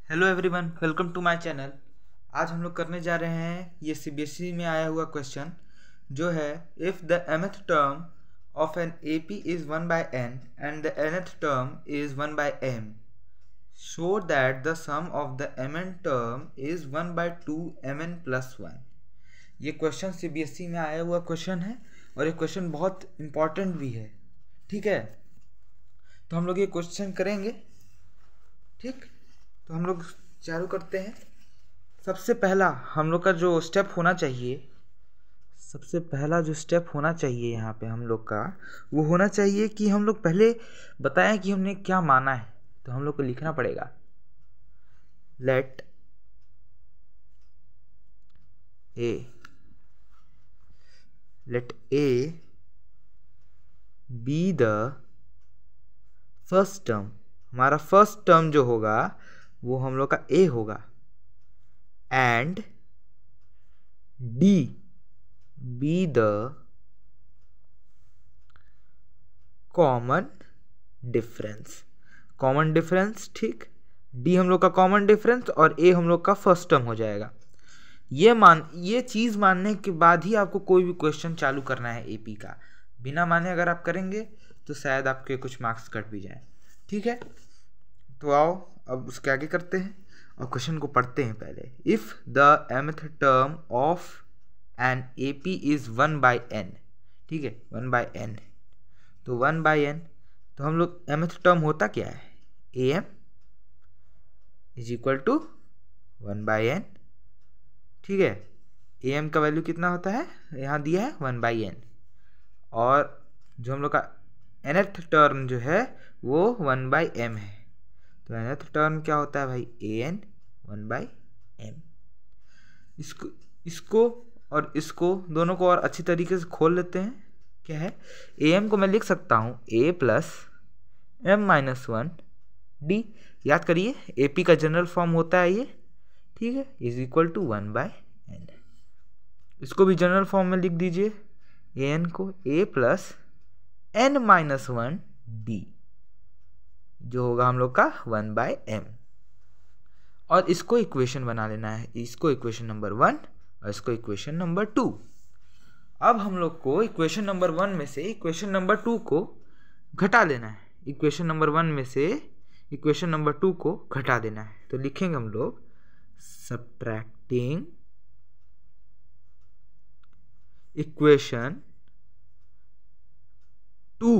Hello everyone, welcome to my channel. आज हम लोग करने जा रहे हैं ये सीबीएसई में आया हुआ क्वेश्चन जो है if the mth term of an AP is 1 by n and the nth term is 1 by m, show that the sum of the mn term is 1 by 2 mn plus 1। ये question CBSE में आया हुआ question है और ये question बहुत important भी है। ठीक है, तो हम लोग ये क्वेश्चन करेंगे। ठीक, तो हम लोग चालू करते हैं। सबसे पहला हम लोग का जो स्टेप होना चाहिए, सबसे पहला जो स्टेप होना चाहिए यहाँ पे हम लोग का वो होना चाहिए कि हम लोग पहले बताएं कि हमने क्या माना है। तो हम लोग को लिखना पड़ेगा let A be the first term. हमारा फर्स्ट टर्म जो होगा वो हम लोग का ए होगा and D be the common difference. Common difference, ठीक, डी हम लोग का कॉमन डिफरेंस और ए हम लोग का फर्स्ट टर्म हो जाएगा। ये चीज़ मानने के बाद ही आपको कोई भी क्वेश्चन चालू करना है एपी का। बिना माने अगर आप करेंगे तो शायद आपके कुछ मार्क्स कट भी जाएं। ठीक है, तो आओ अब उसके आगे करते हैं और क्वेश्चन को पढ़ते हैं पहले। If the mth term of an AP is 1 by n, ठीक है, 1 बाय n, तो 1 बाय n, तो हम लोग mth टर्म होता क्या है, am is equal to 1 by n। ठीक है, am का वैल्यू कितना होता है, यहाँ दिया है 1 बाई n, और जो हम लोग का nth टर्म जो है वो 1 बाई m है। तो nth टर्म क्या होता है भाई, an 1 बाई m। इसको और इसको दोनों को और अच्छी तरीके से खोल लेते हैं। क्या है, am को मैं लिख सकता हूँ a plus m minus 1 d। याद करिए AP का जनरल फॉर्म होता है ये, ठीक है, is equal to 1 by n। इसको भी जनरल फॉर्म में लिख दीजिए, an को a plus n minus 1 d, जो होगा हम लोग का 1 बाय m। और इसको इक्वेशन बना लेना है, इसको इक्वेशन नंबर 1 और इसको इक्वेशन नंबर 2। अब हम लोग को इक्वेशन नंबर 1 में से इक्वेशन नंबर 2 को घटा लेना है। इक्वेशन नंबर 1 में से इक्वेशन नंबर 2 को घटा देना है। तो लिखेंगे हम लोग सबट्रैक्टिंग इक्वेशन 2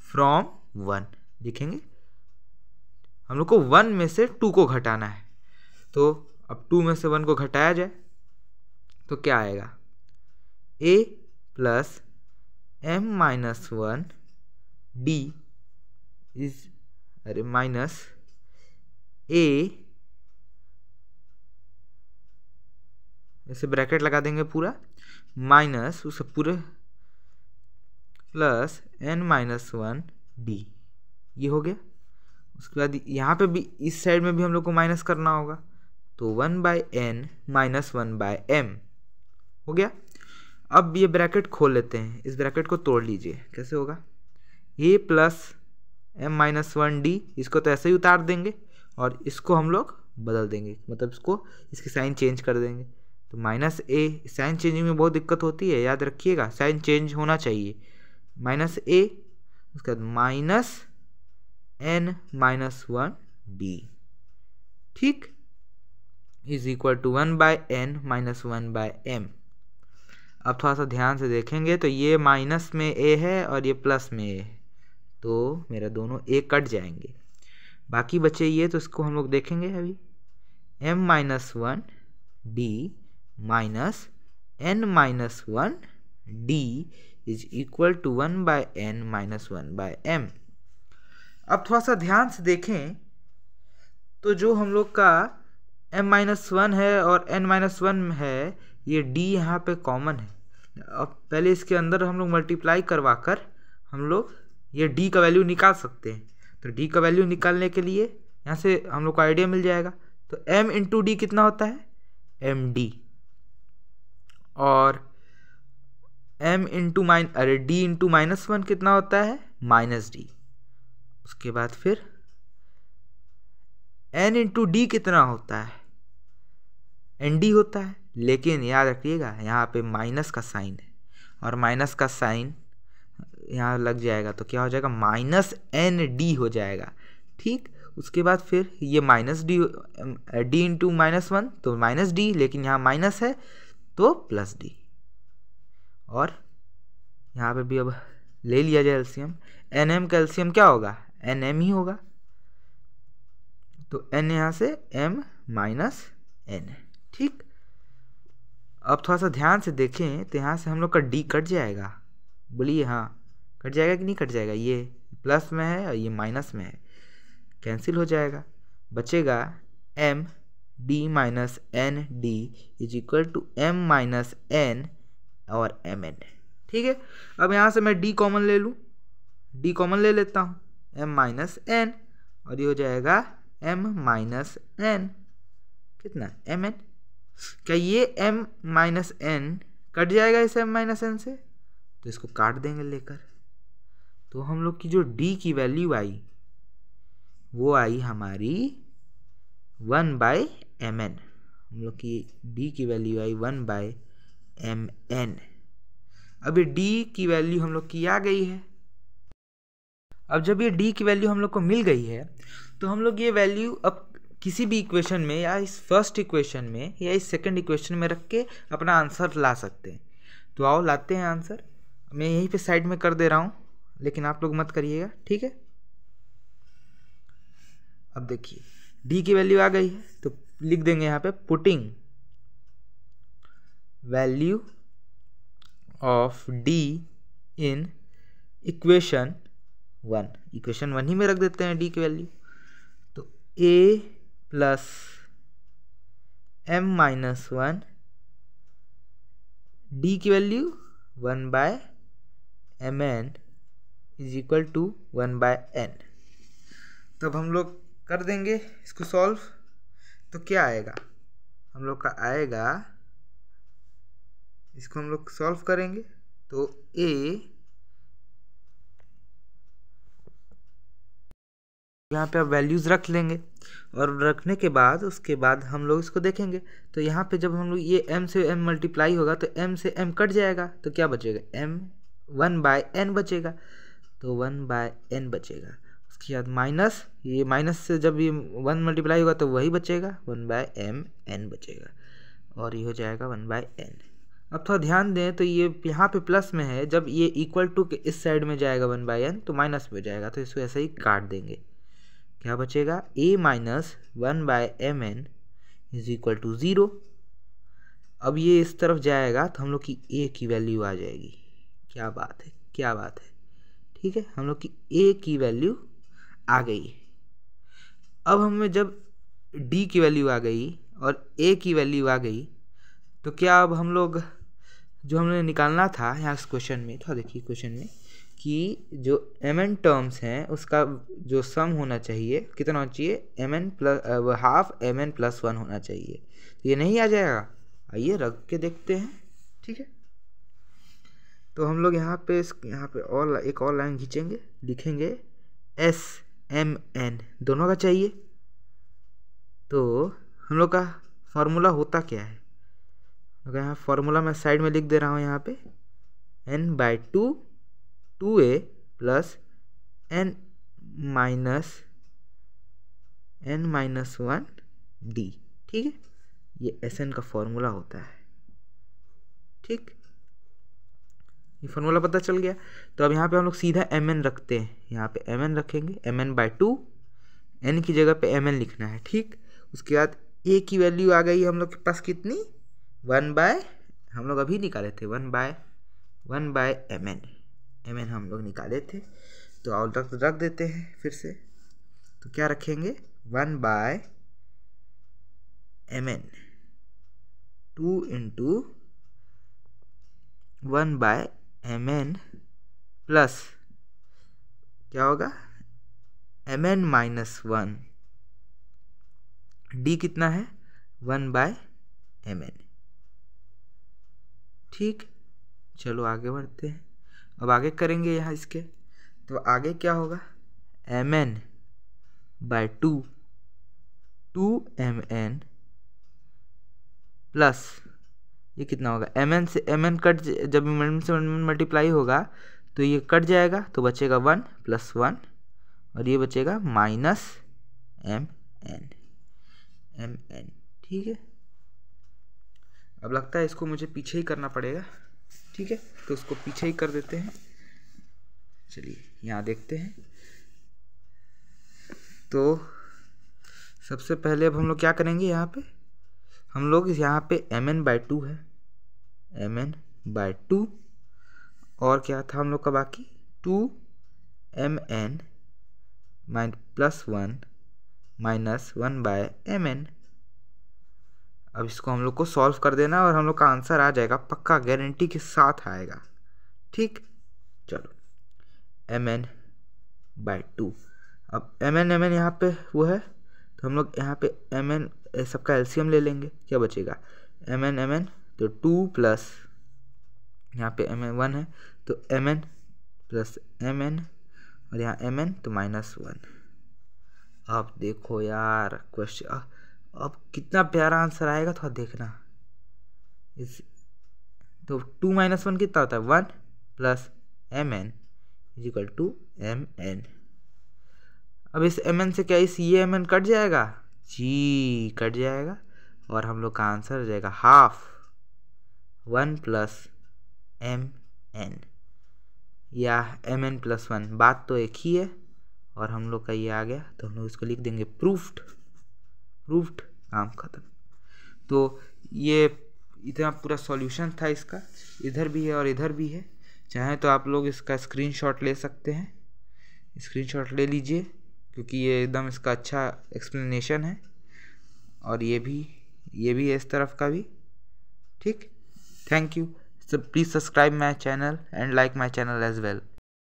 फ्रॉम 1। लिखेंगे हम लोग को 1 में से 2 को घटाना है। तो अब 2 में से 1 को घटाया जाए तो क्या आएगा, a plus m minus 1 d is minus a, ऐसे ब्रैकेट लगा देंगे पूरा, माइनस उसे पूरे प्लस n माइनस 1 d। ये हो गया। उसके बाद यहाँ पे भी इस साइड में भी हम लोग को माइनस करना होगा, तो 1 by n minus 1 by m हो गया। अब ये ब्रैकेट खोल लेते हैं, इस ब्रैकेट को तोड़ लीजिए। कैसे होगा, a plus m minus 1 d, इसको तो ऐसे ही उतार देंगे और इसको हम लोग बदल देंगे, मतलब इसको इसकी साइन चेंज कर देंगे। तो माइनस a, साइन चेंजिंग में बहुत दिक्कत होती है, याद रखिएगा साइन चेंज होना चाहिए। माइनस a, उसके बाद माइनस n माइनस 1 d, ठीक, is equal to 1 by n minus 1 by m। अब थोड़ा सा ध्यान से देखेंगे तो ये माइनस में a है और ये प्लस में a है, तो मेरा दोनों a कट जाएंगे, बाकी बचे ये, तो इसको हम लोग देखेंगे अभी। m minus 1 d minus n minus 1 d is equal to 1 by n minus 1 by m। अब थोड़ा सा ध्यान से देखें तो जो हम लोग का m माइनस 1 है और n माइनस 1 है, ये d यहाँ पे कॉमन है। अब पहले इसके अंदर हम लोग मल्टीप्लाई करवा कर हम लोग ये d का वैल्यू निकाल सकते हैं। तो d का वैल्यू निकालने के लिए यहाँ से हम लोग को आइडिया मिल जाएगा। तो m इंटू डी कितना होता है, md, और m into d into minus 1 कितना होता है, माइनस d। उसके बाद फिर n इंटू डी कितना होता है, एन डी होता है, लेकिन याद रखिएगा यहाँ पे माइनस का साइन है और माइनस का साइन यहाँ लग जाएगा तो क्या हो जाएगा, माइनस एन डी हो जाएगा। ठीक, उसके बाद फिर ये माइनस डी, डी इंटू -1 तो माइनस डी, लेकिन यहाँ माइनस है तो प्लस डी। और यहाँ पे भी अब ले लिया जाए एलसीएम, एन एम का एलसीएम क्या होगा, एन एम ही होगा, तो एन यहाँ से एम माइनस एन। ठीक, अब थोड़ा सा ध्यान से देखें तो यहाँ से हम लोग का डी कट जाएगा, बोलिए हाँ कट जाएगा कि नहीं कट जाएगा, ये प्लस में है और ये माइनस में है, कैंसिल हो जाएगा, बचेगा M D minus N D is equal to M minus N और एम एन। ठीक है, अब यहाँ से मैं डी कॉमन ले लूँ, डी कॉमन ले लेता हूँ, एम माइनस एन और ये हो जाएगा एम माइनस एन, कितना एम एन। क्या ये एम माइनस एन कट जाएगा इस एम माइनस एन से, तो इसको काट देंगे लेकर, तो हम लोग की जो डी की वैल्यू आई वो आई हमारी 1/mn, हम लोग की डी की वैल्यू आई 1/mn। अब ये डी की वैल्यू हम लोग की आ गई है। अब जब ये डी की वैल्यू हम लोग को मिल गई है तो हम लोग ये वैल्यू अब किसी भी इक्वेशन में या इस फर्स्ट इक्वेशन में या इस सेकंड इक्वेशन में रख के अपना आंसर ला सकते हैं। तो आओ लाते हैं आंसर, मैं यहीं पे साइड में कर दे रहा हूँ, लेकिन आप लोग मत करिएगा, ठीक है। अब देखिए डी की वैल्यू आ गई है तो लिख देंगे यहाँ पे putting value of D in equation 1, equation 1 ही में रख देते हैं डी की वैल्यू, तो a plus m minus 1 D की value 1/mn is equal to 1/n। तब हम लोग कर देंगे इसको सॉल्व, तो क्या आएगा हम लोग का आएगा, इसको हम लोग सॉल्व करेंगे तो a यहाँ पे अब वैल्यूज़ रख लेंगे और रखने के बाद उसके बाद हम लोग इसको देखेंगे, तो यहाँ पे जब हम लोग ये m से m मल्टीप्लाई होगा तो m से m कट जाएगा, तो क्या बचेगा m 1/n बचेगा, तो 1/n बचेगा। उसके बाद माइनस, ये माइनस से जब ये 1 मल्टीप्लाई होगा तो वही बचेगा 1/mn बचेगा और ये हो जाएगा 1/n। अब थोड़ा ध्यान दें तो ये यहाँ पे प्लस में है, जब ये इक्वल टू के इस साइड में जाएगा 1/n तो माइनस में हो जाएगा, तो इसको ऐसे ही काट देंगे, क्या बचेगा a minus 1/mn is equal to 0। अब ये इस तरफ जाएगा तो हम लोग की a की वैल्यू आ जाएगी, क्या बात है क्या बात है, ठीक है, हम लोग की a की वैल्यू आ गई। अब हमें जब d की वैल्यू आ गई और a की वैल्यू आ गई तो क्या अब हम लोग जो हमने निकालना था यहाँ इस क्वेश्चन में, तो देखिए क्वेश्चन में कि जो mn टर्म्स हैं उसका जो सम होना चाहिए कितना होना चाहिए, mn plus half mn plus 1 होना चाहिए, तो ये नहीं आ जाएगा, आइए रख के देखते हैं, ठीक है। तो हम लोग यहाँ पे और एक और लाइन खींचेंगे, लिखेंगे SMN दोनों का चाहिए, तो हम लोग का फॉर्मूला होता क्या है, अगर यहाँ फार्मूला मैं साइड में लिख दे रहा हूँ, यहाँ पे n/2 2a plus n minus 1 d, ठीक है, ये Sn का फॉर्मूला होता है, ठीक, ये फार्मूला पता चल गया। तो अब यहाँ पे हम लोग सीधा mn रखते हैं, यहाँ पे mn रखेंगे, mn/2, n की जगह पे mn लिखना है, ठीक। उसके बाद a की वैल्यू आ गई हम लोग के पास कितनी, हम लोग अभी निकाले थे 1/mn, mn हम लोग निकाले थे, तो और रख देते हैं फिर से, तो क्या रखेंगे 1/mn 2 इंटू 1/mn प्लस क्या होगा mn माइनस 1, d कितना है 1/mn, ठीक। चलो आगे बढ़ते हैं, अब आगे करेंगे यहाँ इसके, तो आगे क्या होगा mn/2 2mn प्लस ये कितना होगा, mn से mn कट, जब mn से मल्टीप्लाई होगा तो ये कट जाएगा तो बचेगा 1 + 1 और ये बचेगा -mn। ठीक है, अब लगता है इसको मुझे पीछे ही करना पड़ेगा। ठीक है, तो उसको पीछे ही कर देते हैं। चलिए यहाँ देखते हैं। तो सबसे पहले अब हम लोग क्या करेंगे, यहाँ पे हम लोग यहाँ पे mn/2 है, mn/2 और क्या था हम लोग का बाकी 2mn +1 - 1/mn। अब इसको हम लोग को सॉल्व कर देना और हम लोग का आंसर आ जाएगा, पक्का गारंटी के साथ आएगा। ठीक, चलो mn/2। अब mn यहाँ पे वो है तो हम लोग यहाँ पे mn सबका एलसीएम ले लेंगे, क्या बचेगा mn तो 2 प्लस यहाँ पे mn 1 है तो mn + mn और यहाँ mn तो -1। अब देखो यार क्वेश्चन, अब कितना प्यारा आंसर आएगा थोड़ा देखना। इस तो 2 - 1 कितना होता है, 1 + mn = mn। अब इस mn से क्या इस ये mn कट जाएगा, जी कट जाएगा और हम लोग का आंसर हो जाएगा 1/2 1 + mn या mn + 1, बात तो एक ही है और हम लोग का ये आ गया तो हम लोग इसको लिख देंगे प्रूफ्ड, काम खत्म। तो ये इतना पूरा सॉल्यूशन था इसका, इधर भी है और इधर भी है। चाहे तो आप लोग इसका स्क्रीनशॉट ले सकते हैं, स्क्रीनशॉट ले लीजिए क्योंकि ये एकदम इसका अच्छा एक्सप्लेनेशन है और ये भी है इस तरफ का भी। ठीक, thank you. So please subscribe my channel and like my channel as well.